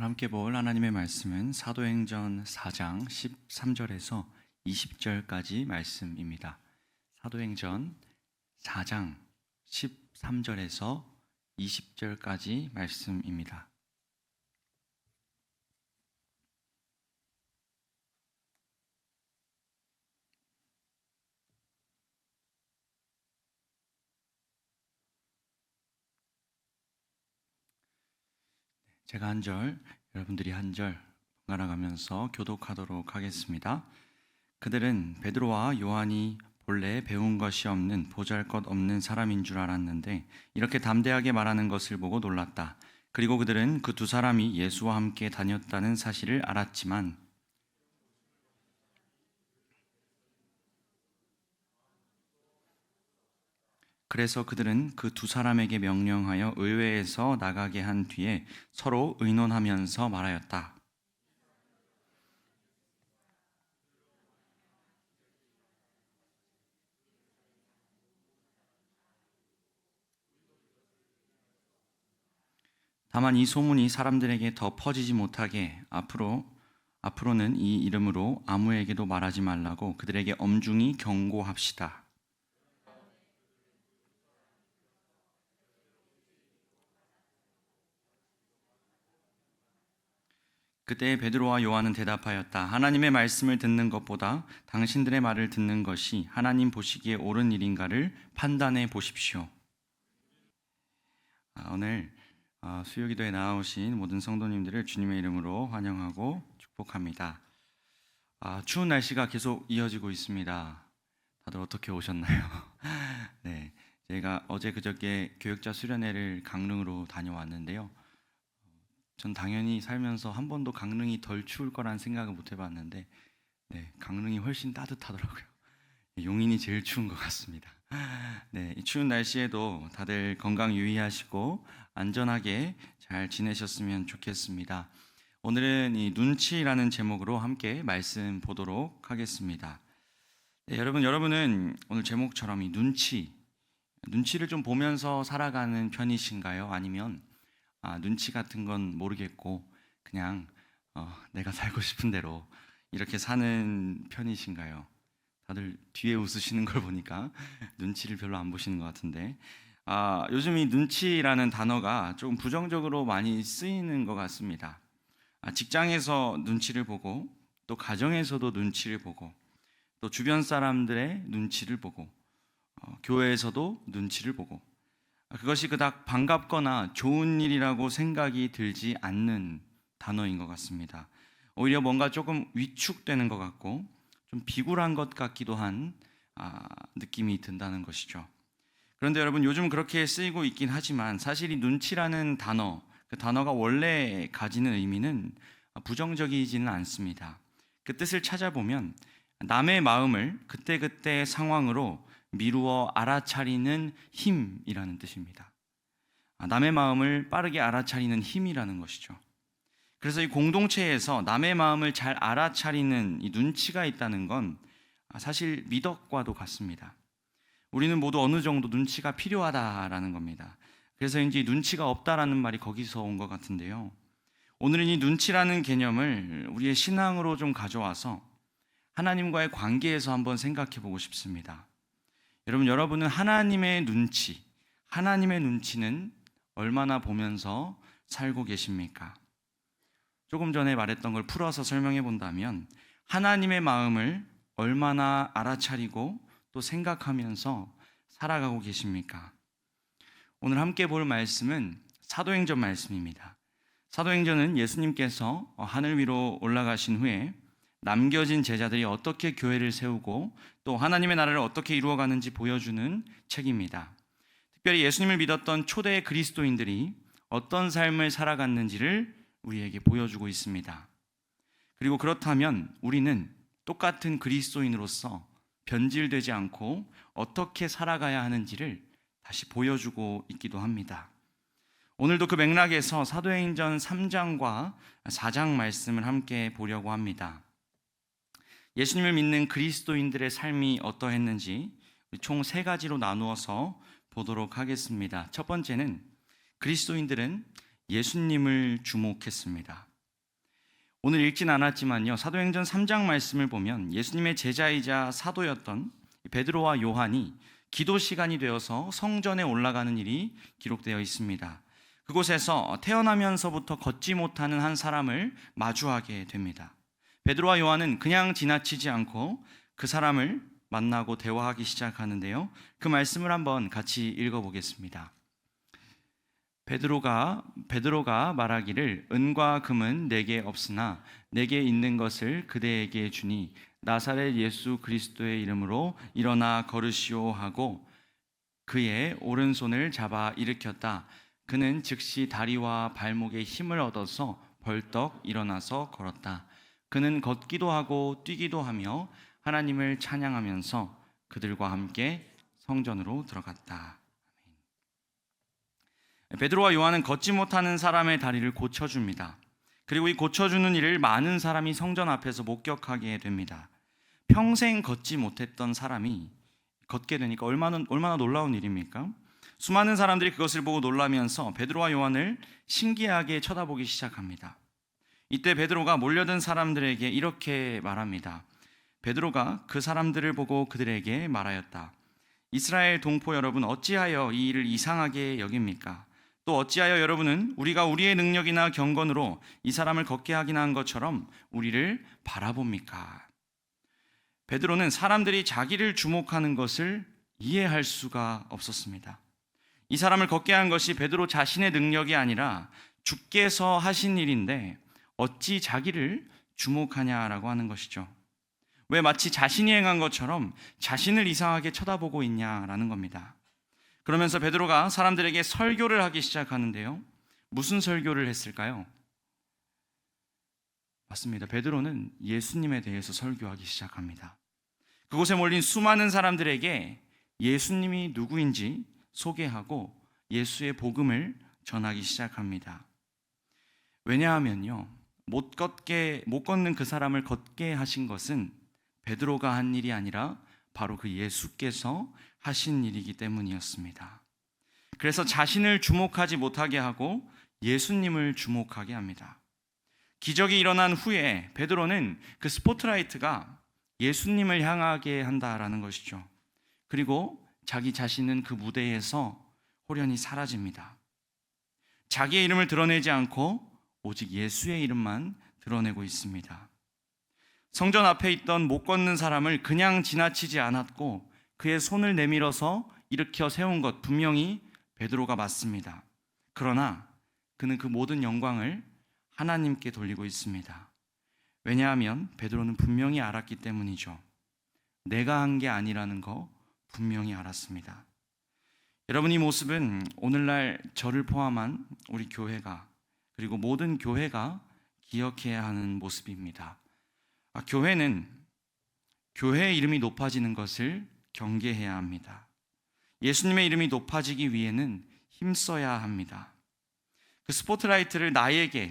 오늘 함께 볼 하나님의 말씀은 사도행전 4장 13절에서 20절까지 말씀입니다. 사도행전 4장 13절에서 20절까지 말씀입니다. 제가 한 절, 여러분들이 한 절 번갈아 가면서 교독하도록 하겠습니다. 그들은 베드로와 요한이 본래 배운 것이 없는 보잘것없는 사람인 줄 알았는데 이렇게 담대하게 말하는 것을 보고 놀랐다. 그리고 그들은 그 두 사람이 예수와 함께 다녔다는 사실을 알았지만 그래서 그들은 그 두 사람에게 명령하여 의회에서 나가게 한 뒤에 서로 의논하면서 말하였다. 다만 이 소문이 사람들에게 더 퍼지지 못하게 앞으로는 이 이름으로 아무에게도 말하지 말라고 그들에게 엄중히 경고합시다. 그때 베드로와 요한은 대답하였다. 하나님의 말씀을 듣는 것보다 당신들의 말을 듣는 것이 하나님 보시기에 옳은 일인가를 판단해 보십시오. 오늘 수요기도에 나오신 모든 성도님들을 주님의 이름으로 환영하고 축복합니다. 추운 날씨가 계속 이어지고 있습니다. 다들 어떻게 오셨나요? 네, 제가 어제 그저께 교역자 수련회를 강릉으로 다녀왔는데요. 전 당연히 살면서 한 번도 강릉이 덜 추울 거란 생각을 못 해봤는데 네, 강릉이 훨씬 따뜻하더라고요. 용인이 제일 추운 것 같습니다. 네, 이 추운 날씨에도 다들 건강 유의하시고 안전하게 잘 지내셨으면 좋겠습니다. 오늘은 이 눈치라는 제목으로 함께 말씀 보도록 하겠습니다. 네, 여러분은 오늘 제목처럼 이 눈치를 좀 보면서 살아가는 편이신가요? 아니면 눈치 같은 건 모르겠고 그냥 내가 살고 싶은 대로 이렇게 사는 편이신가요? 다들 뒤에 웃으시는 걸 보니까 눈치를 별로 안 보시는 것 같은데 요즘 이 눈치라는 단어가 조금 부정적으로 많이 쓰이는 것 같습니다. 직장에서 눈치를 보고 또 가정에서도 눈치를 보고 또 주변 사람들의 눈치를 보고 교회에서도 눈치를 보고 그것이 그닥 반갑거나 좋은 일이라고 생각이 들지 않는 단어인 것 같습니다. 오히려 뭔가 조금 위축되는 것 같고 좀 비굴한 것 같기도 한 느낌이 든다는 것이죠. 그런데 여러분 요즘 그렇게 쓰이고 있긴 하지만 사실 이 눈치라는 단어, 그 단어가 원래 가지는 의미는 부정적이지는 않습니다. 그 뜻을 찾아보면 남의 마음을 그때그때 상황으로 미루어 알아차리는 힘이라는 뜻입니다. 남의 마음을 빠르게 알아차리는 힘이라는 것이죠. 그래서 이 공동체에서 남의 마음을 잘 알아차리는 이 눈치가 있다는 건 사실 미덕과도 같습니다. 우리는 모두 어느 정도 눈치가 필요하다라는 겁니다. 그래서 이제 눈치가 없다라는 말이 거기서 온 것 같은데요. 오늘은 이 눈치라는 개념을 우리의 신앙으로 좀 가져와서 하나님과의 관계에서 한번 생각해 보고 싶습니다. 여러분은 하나님의 눈치는 얼마나 보면서 살고 계십니까? 조금 전에 말했던 걸 풀어서 설명해 본다면 하나님의 마음을 얼마나 알아차리고 또 생각하면서 살아가고 계십니까? 오늘 함께 볼 말씀은 사도행전 말씀입니다. 사도행전은 예수님께서 하늘 위로 올라가신 후에 남겨진 제자들이 어떻게 교회를 세우고 또 하나님의 나라를 어떻게 이루어가는지 보여주는 책입니다. 특별히 예수님을 믿었던 초대 그리스도인들이 어떤 삶을 살아갔는지를 우리에게 보여주고 있습니다. 그리고 그렇다면 우리는 똑같은 그리스도인으로서 변질되지 않고 어떻게 살아가야 하는지를 다시 보여주고 있기도 합니다. 오늘도 그 맥락에서 사도행전 3장과 4장 말씀을 함께 보려고 합니다. 예수님을 믿는 그리스도인들의 삶이 어떠했는지 총 3가지로 나누어서 보도록 하겠습니다. 첫 번째는 그리스도인들은 예수님을 주목했습니다. 오늘 읽진 않았지만요, 사도행전 3장 말씀을 보면 예수님의 제자이자 사도였던 베드로와 요한이 기도 시간이 되어서 성전에 올라가는 일이 기록되어 있습니다. 그곳에서 태어나면서부터 걷지 못하는 한 사람을 마주하게 됩니다. 베드로와 요한은 그냥 지나치지 않고 그 사람을 만나고 대화하기 시작하는데요, 그 말씀을 한번 같이 읽어보겠습니다. 베드로가 말하기를 은과 금은 내게 없으나 내게 있는 것을 그대에게 주니 나사렛 예수 그리스도의 이름으로 일어나 걸으시오 하고 그의 오른손을 잡아 일으켰다. 그는 즉시 다리와 발목에 힘을 얻어서 벌떡 일어나서 걸었다. 그는 걷기도 하고 뛰기도 하며 하나님을 찬양하면서 그들과 함께 성전으로 들어갔다. 베드로와 요한은 걷지 못하는 사람의 다리를 고쳐줍니다. 그리고 이 고쳐주는 일을 많은 사람이 성전 앞에서 목격하게 됩니다. 평생 걷지 못했던 사람이 걷게 되니까 얼마나 놀라운 일입니까? 수많은 사람들이 그것을 보고 놀라면서 베드로와 요한을 신기하게 쳐다보기 시작합니다. 이때 베드로가 몰려든 사람들에게 이렇게 말합니다. 베드로가 그 사람들을 보고 그들에게 말하였다. 이스라엘 동포 여러분, 어찌하여 이 일을 이상하게 여깁니까? 또 어찌하여 여러분은 우리가 우리의 능력이나 경건으로 이 사람을 걷게 하긴 한 것처럼 우리를 바라봅니까? 베드로는 사람들이 자기를 주목하는 것을 이해할 수가 없었습니다. 이 사람을 걷게 한 것이 베드로 자신의 능력이 아니라 주께서 하신 일인데 어찌 자기를 주목하냐라고 하는 것이죠. 왜 마치 자신이 행한 것처럼 자신을 이상하게 쳐다보고 있냐라는 겁니다. 그러면서 베드로가 사람들에게 설교를 하기 시작하는데요, 무슨 설교를 했을까요? 맞습니다. 베드로는 예수님에 대해서 설교하기 시작합니다. 그곳에 몰린 수많은 사람들에게 예수님이 누구인지 소개하고 예수의 복음을 전하기 시작합니다. 왜냐하면요, 못 걷는 그 사람을 걷게 하신 것은 베드로가 한 일이 아니라 바로 그 예수께서 하신 일이기 때문이었습니다. 그래서 자신을 주목하지 못하게 하고 예수님을 주목하게 합니다. 기적이 일어난 후에 베드로는 그 스포트라이트가 예수님을 향하게 한다라는 것이죠. 그리고 자기 자신은 그 무대에서 호련히 사라집니다. 자기의 이름을 드러내지 않고 오직 예수의 이름만 드러내고 있습니다. 성전 앞에 있던 못 걷는 사람을 그냥 지나치지 않았고 그의 손을 내밀어서 일으켜 세운 것 분명히 베드로가 맞습니다. 그러나 그는 그 모든 영광을 하나님께 돌리고 있습니다. 왜냐하면 베드로는 분명히 알았기 때문이죠. 내가 한 게 아니라는 거 분명히 알았습니다. 여러분, 이 모습은 오늘날 저를 포함한 우리 교회가, 그리고 모든 교회가 기억해야 하는 모습입니다. 교회는 교회의 이름이 높아지는 것을 경계해야 합니다. 예수님의 이름이 높아지기 위해는 힘써야 합니다. 그 스포트라이트를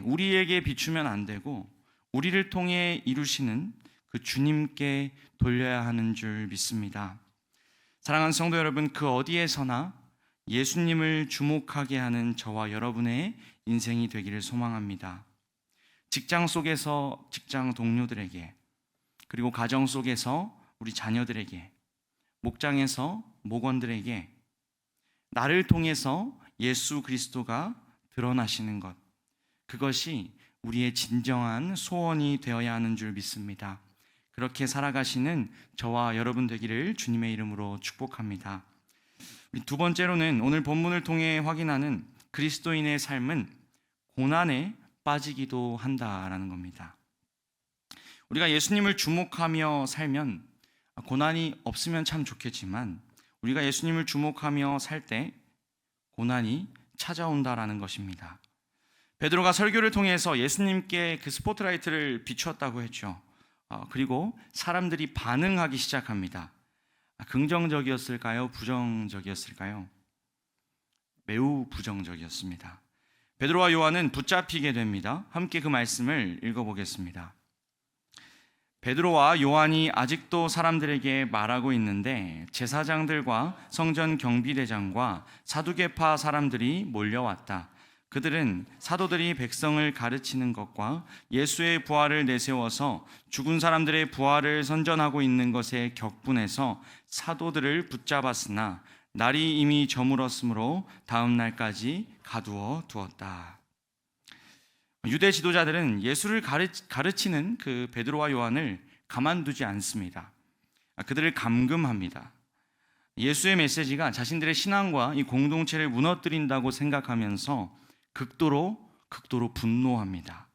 우리에게 비추면 안 되고 우리를 통해 이루시는 그 주님께 돌려야 하는 줄 믿습니다. 사랑하는 성도 여러분, 그 어디에서나 예수님을 주목하게 하는 저와 여러분의 인생이 되기를 소망합니다. 직장 속에서 직장 동료들에게, 그리고 가정 속에서 우리 자녀들에게, 목장에서 목원들에게 나를 통해서 예수 그리스도가 드러나시는 것, 그것이 우리의 진정한 소원이 되어야 하는 줄 믿습니다. 그렇게 살아가시는 저와 여러분 되기를 주님의 이름으로 축복합니다. 두 번째로는 오늘 본문을 통해 확인하는 그리스도인의 삶은 고난에 빠지기도 한다라는 겁니다. 우리가 예수님을 주목하며 살면 고난이 없으면 참 좋겠지만 우리가 예수님을 주목하며 살 때 고난이 찾아온다라는 것입니다. 베드로가 설교를 통해서 예수님께 그 스포트라이트를 비추었다고 했죠. 그리고 사람들이 반응하기 시작합니다. 긍정적이었을까요? 부정적이었을까요? 매우 부정적이었습니다. 베드로와 요한은 붙잡히게 됩니다. 함께 그 말씀을 읽어보겠습니다. 베드로와 요한이 아직도 사람들에게 말하고 있는데 제사장들과 성전 경비대장과 사두개파 사람들이 몰려왔다. 그들은 사도들이 백성을 가르치는 것과 예수의 부활을 내세워서 죽은 사람들의 부활을 선전하고 있는 것에 격분해서 사도들을 붙잡았으나 날이 이미 저물었으므로 다음 날까지 가두어 두었다. 유대 지도자들은 예수를 가르치는 그 베드로와 요한을 가만두지 않습니다. 그들을 감금합니다. 예수의 메시지가 자신들의 신앙과 이 공동체를 무너뜨린다고 생각하면서 극도로 분노합니다.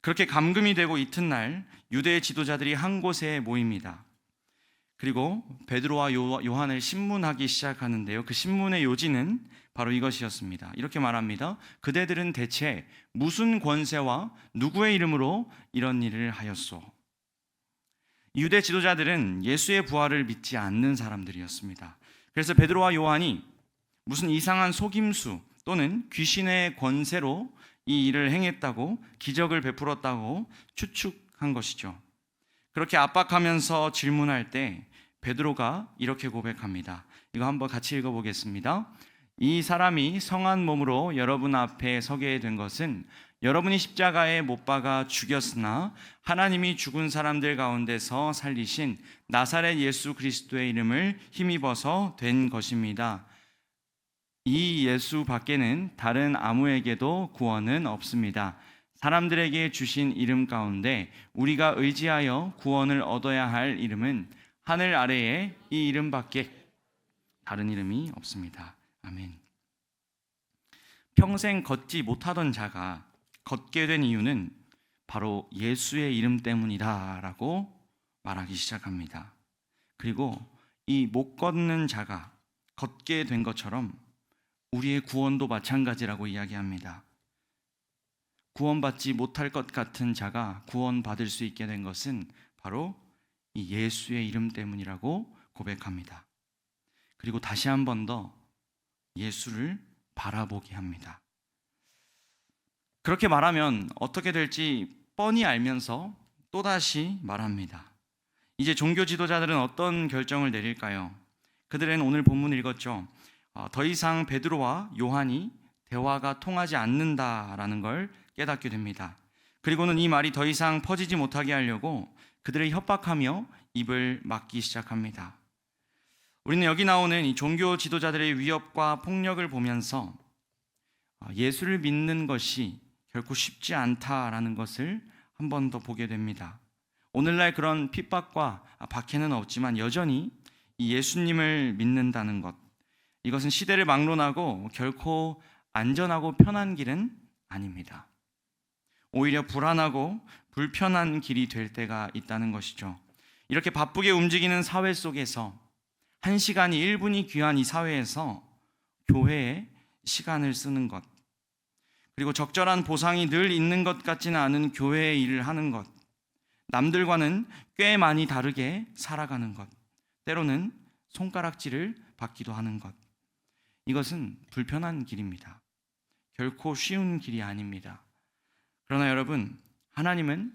그렇게 감금이 되고 이튿날 유대 지도자들이 한 곳에 모입니다. 그리고 베드로와 요한을 신문하기 시작하는데요. 그 신문의 요지는 바로 이것이었습니다. 이렇게 말합니다. 그대들은 대체 무슨 권세와 누구의 이름으로 이런 일을 하였소? 유대 지도자들은 예수의 부활을 믿지 않는 사람들이었습니다. 그래서 베드로와 요한이 무슨 이상한 속임수 또는 귀신의 권세로 이 일을 행했다고, 기적을 베풀었다고 추측한 것이죠. 그렇게 압박하면서 질문할 때 베드로가 이렇게 고백합니다. 이거 한번 같이 읽어보겠습니다. 이 사람이 성한 몸으로 여러분 앞에 서게 된 것은 여러분이 십자가에 못 박아 죽였으나 하나님이 죽은 사람들 가운데서 살리신 나사렛 예수 그리스도의 이름을 힘입어서 된 것입니다. 이 예수 밖에는 다른 아무에게도 구원은 없습니다. 사람들에게 주신 이름 가운데 우리가 의지하여 구원을 얻어야 할 이름은 하늘 아래에 이 이름밖에 다른 이름이 없습니다. 아멘. 평생 걷지 못하던 자가 걷게 된 이유는 바로 예수의 이름 때문이다라고 말하기 시작합니다. 그리고 이 못 걷는 자가 걷게 된 것처럼 우리의 구원도 마찬가지라고 이야기합니다. 구원받지 못할 것 같은 자가 구원받을 수 있게 된 것은 바로 이 예수의 이름 때문이라고 고백합니다. 그리고 다시 한 번 더 예수를 바라보게 합니다. 그렇게 말하면 어떻게 될지 뻔히 알면서 또다시 말합니다. 이제 종교 지도자들은 어떤 결정을 내릴까요? 그들은 오늘 본문 읽었죠. 더 이상 베드로와 요한이 대화가 통하지 않는다라는 걸 깨닫게 됩니다. 그리고는 이 말이 더 이상 퍼지지 못하게 하려고 그들을 협박하며 입을 막기 시작합니다. 우리는 여기 나오는 이 종교 지도자들의 위협과 폭력을 보면서 예수를 믿는 것이 결코 쉽지 않다라는 것을 한 번 더 보게 됩니다. 오늘날 그런 핍박과 박해는 없지만 여전히 이 예수님을 믿는다는 것, 이것은 시대를 막론하고 결코 안전하고 편한 길은 아닙니다. 오히려 불안하고 불편한 길이 될 때가 있다는 것이죠. 이렇게 바쁘게 움직이는 사회 속에서 1시간이 1분이 귀한 이 사회에서 교회에 시간을 쓰는 것, 그리고 적절한 보상이 늘 있는 것 같지는 않은 교회의 일을 하는 것, 남들과는 꽤 많이 다르게 살아가는 것, 때로는 손가락질을 받기도 하는 것, 이것은 불편한 길입니다. 결코 쉬운 길이 아닙니다. 그러나 여러분, 하나님은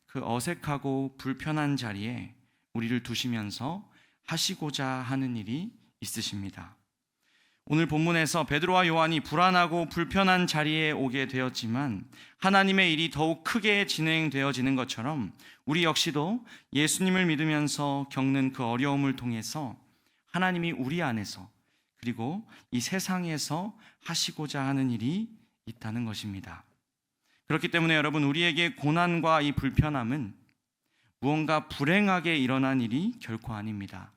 그 어색하고 불편한 자리에 우리를 두시면서 하시고자 하는 일이 있으십니다. 오늘 본문에서 베드로와 요한이 불안하고 불편한 자리에 오게 되었지만 하나님의 일이 더욱 크게 진행되어지는 것처럼 우리 역시도 예수님을 믿으면서 겪는 그 어려움을 통해서 하나님이 우리 안에서 그리고 이 세상에서 하시고자 하는 일이 있다는 것입니다. 그렇기 때문에 여러분, 우리에게 고난과 이 불편함은 무언가 불행하게 일어난 일이 결코 아닙니다.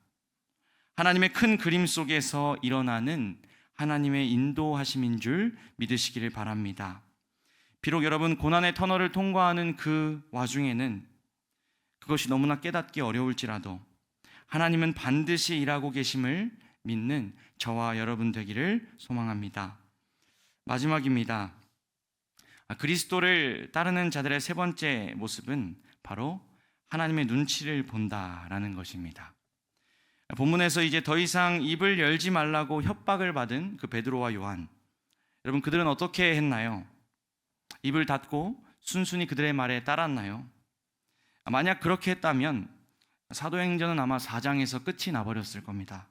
하나님의 큰 그림 속에서 일어나는 하나님의 인도하심인 줄 믿으시기를 바랍니다. 비록 여러분 고난의 터널을 통과하는 그 와중에는 그것이 너무나 깨닫기 어려울지라도 하나님은 반드시 일하고 계심을 믿는 저와 여러분 되기를 소망합니다. 마지막입니다. 그리스도를 따르는 자들의 세 번째 모습은 바로 하나님의 눈치를 본다라는 것입니다. 본문에서 이제 더 이상 입을 열지 말라고 협박을 받은 그 베드로와 요한, 여러분 그들은 어떻게 했나요? 입을 닫고 순순히 그들의 말에 따랐나요? 만약 그렇게 했다면 사도행전은 아마 4장에서 끝이 나버렸을 겁니다.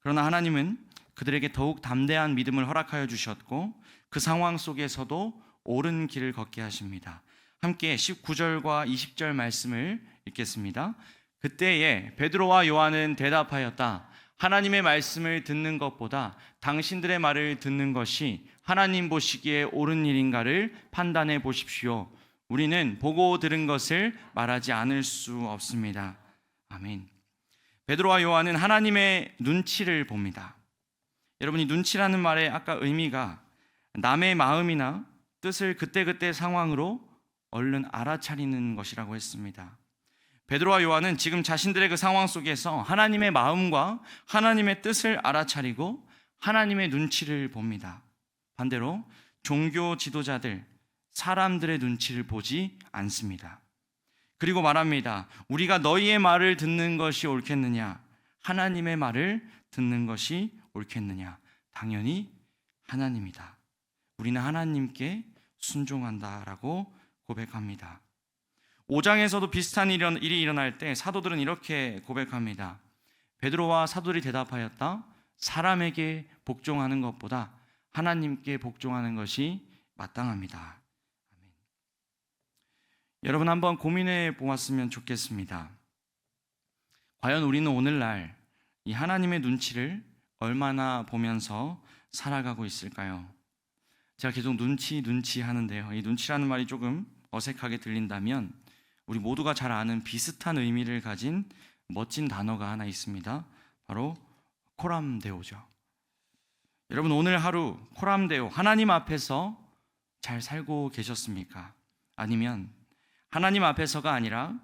그러나 하나님은 그들에게 더욱 담대한 믿음을 허락하여 주셨고 그 상황 속에서도 옳은 길을 걷게 하십니다. 함께 19절과 20절 말씀을 읽겠습니다. 그때에 베드로와 요한은 대답하였다. 하나님의 말씀을 듣는 것보다 당신들의 말을 듣는 것이 하나님 보시기에 옳은 일인가를 판단해 보십시오. 우리는 보고 들은 것을 말하지 않을 수 없습니다. 아멘. 베드로와 요한은 하나님의 눈치를 봅니다. 여러분이 눈치라는 말의 아까 의미가 남의 마음이나 뜻을 그때그때 상황으로 얼른 알아차리는 것이라고 했습니다. 베드로와 요한은 지금 자신들의 그 상황 속에서 하나님의 마음과 하나님의 뜻을 알아차리고 하나님의 눈치를 봅니다. 반대로 종교 지도자들, 사람들의 눈치를 보지 않습니다. 그리고 말합니다. 우리가 너희의 말을 듣는 것이 옳겠느냐? 하나님의 말을 듣는 것이 옳겠느냐? 당연히 하나님이다. 우리는 하나님께 순종한다라고 고백합니다. 5장에서도 비슷한 일이 일어날 때 사도들은 이렇게 고백합니다. 베드로와 사도들이 대답하였다. 사람에게 복종하는 것보다 하나님께 복종하는 것이 마땅합니다. 아멘. 여러분 한번 고민해 보았으면 좋겠습니다. 과연 우리는 오늘날 이 하나님의 눈치를 얼마나 보면서 살아가고 있을까요? 제가 계속 눈치 하는데요. 이 눈치라는 말이 조금 어색하게 들린다면 우리 모두가 잘 아는 비슷한 의미를 가진 멋진 단어가 하나 있습니다. 바로 코람데오죠. 여러분 오늘 하루 코람데오 하나님 앞에서 잘 살고 계셨습니까? 아니면 하나님 앞에서가 아니라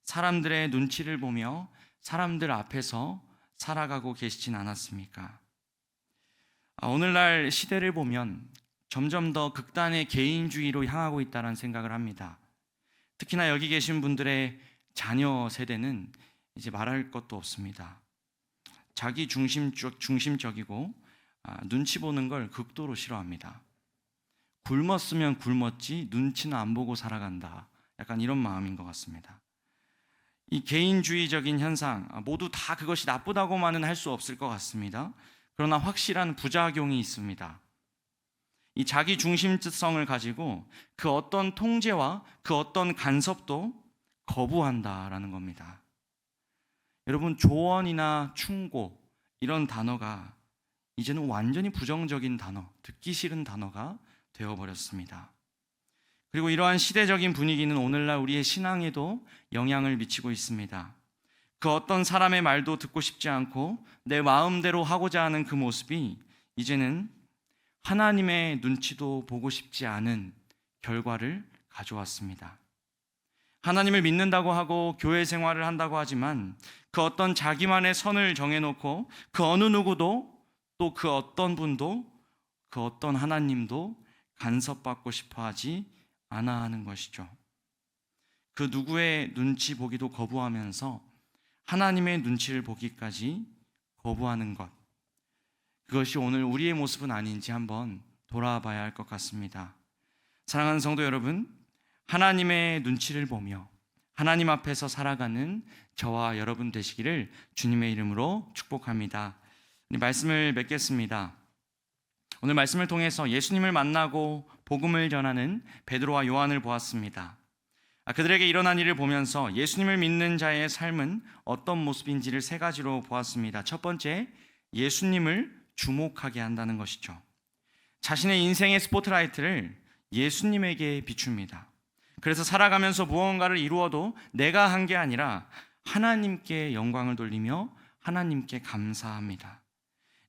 사람들의 눈치를 보며 사람들 앞에서 살아가고 계시진 않았습니까? 오늘날 시대를 보면 점점 더 극단의 개인주의로 향하고 있다는 생각을 합니다. 특히나 여기 계신 분들의 자녀 세대는 이제 말할 것도 없습니다. 자기 중심적이고 눈치 보는 걸 극도로 싫어합니다. 굶었으면 굶었지 눈치는 안 보고 살아간다. 약간 이런 마음인 것 같습니다. 이 개인주의적인 현상 모두 다 그것이 나쁘다고만은 할 수 없을 것 같습니다. 그러나 확실한 부작용이 있습니다. 이 자기 중심성을 가지고 그 어떤 통제와 그 어떤 간섭도 거부한다라는 겁니다. 여러분 조언이나 충고 이런 단어가 이제는 완전히 부정적인 단어, 듣기 싫은 단어가 되어버렸습니다. 그리고 이러한 시대적인 분위기는 오늘날 우리의 신앙에도 영향을 미치고 있습니다. 그 어떤 사람의 말도 듣고 싶지 않고 내 마음대로 하고자 하는 그 모습이 이제는 하나님의 눈치도 보고 싶지 않은 결과를 가져왔습니다. 하나님을 믿는다고 하고 교회 생활을 한다고 하지만 그 어떤 자기만의 선을 정해놓고 그 어느 누구도 또 그 어떤 분도 그 어떤 하나님도 간섭받고 싶어 하지 않아 하는 것이죠. 그 누구의 눈치 보기도 거부하면서 하나님의 눈치를 보기까지 거부하는 것, 그것이 오늘 우리의 모습은 아닌지 한번 돌아봐야 할 것 같습니다. 사랑하는 성도 여러분, 하나님의 눈치를 보며 하나님 앞에서 살아가는 저와 여러분 되시기를 주님의 이름으로 축복합니다. 말씀을 맺겠습니다. 오늘 말씀을 통해서 예수님을 만나고 복음을 전하는 베드로와 요한을 보았습니다. 그들에게 일어난 일을 보면서 예수님을 믿는 자의 삶은 어떤 모습인지를 세 가지로 보았습니다. 첫 번째, 예수님을 주목하게 한다는 것이죠. 자신의 인생의 스포트라이트를 예수님에게 비춥니다. 그래서 살아가면서 무언가를 이루어도 내가 한 게 아니라 하나님께 영광을 돌리며 하나님께 감사합니다.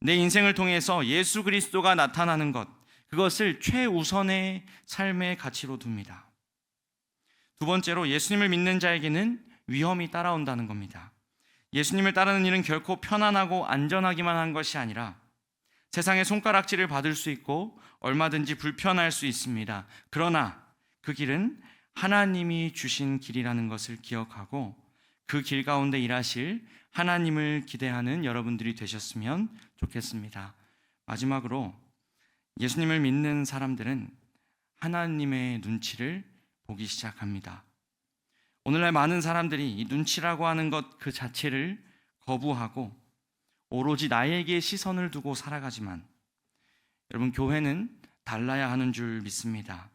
내 인생을 통해서 예수 그리스도가 나타나는 것, 그것을 최우선의 삶의 가치로 둡니다. 두 번째로 예수님을 믿는 자에게는 위험이 따라온다는 겁니다. 예수님을 따르는 일은 결코 편안하고 안전하기만 한 것이 아니라 세상의 손가락질을 받을 수 있고 얼마든지 불편할 수 있습니다. 그러나 그 길은 하나님이 주신 길이라는 것을 기억하고 그 길 가운데 일하실 하나님을 기대하는 여러분들이 되셨으면 좋겠습니다. 마지막으로 예수님을 믿는 사람들은 하나님의 눈치를 보기 시작합니다. 오늘날 많은 사람들이 이 눈치라고 하는 것 그 자체를 거부하고 오로지 나에게 시선을 두고 살아가지만 여러분 교회는 달라야 하는 줄 믿습니다.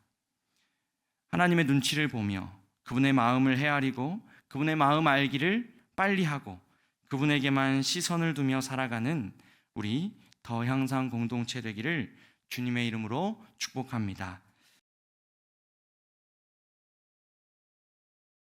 하나님의 눈치를 보며 그분의 마음을 헤아리고 그분의 마음 알기를 빨리 하고 그분에게만 시선을 두며 살아가는 우리 더 향상 공동체 되기를 주님의 이름으로 축복합니다.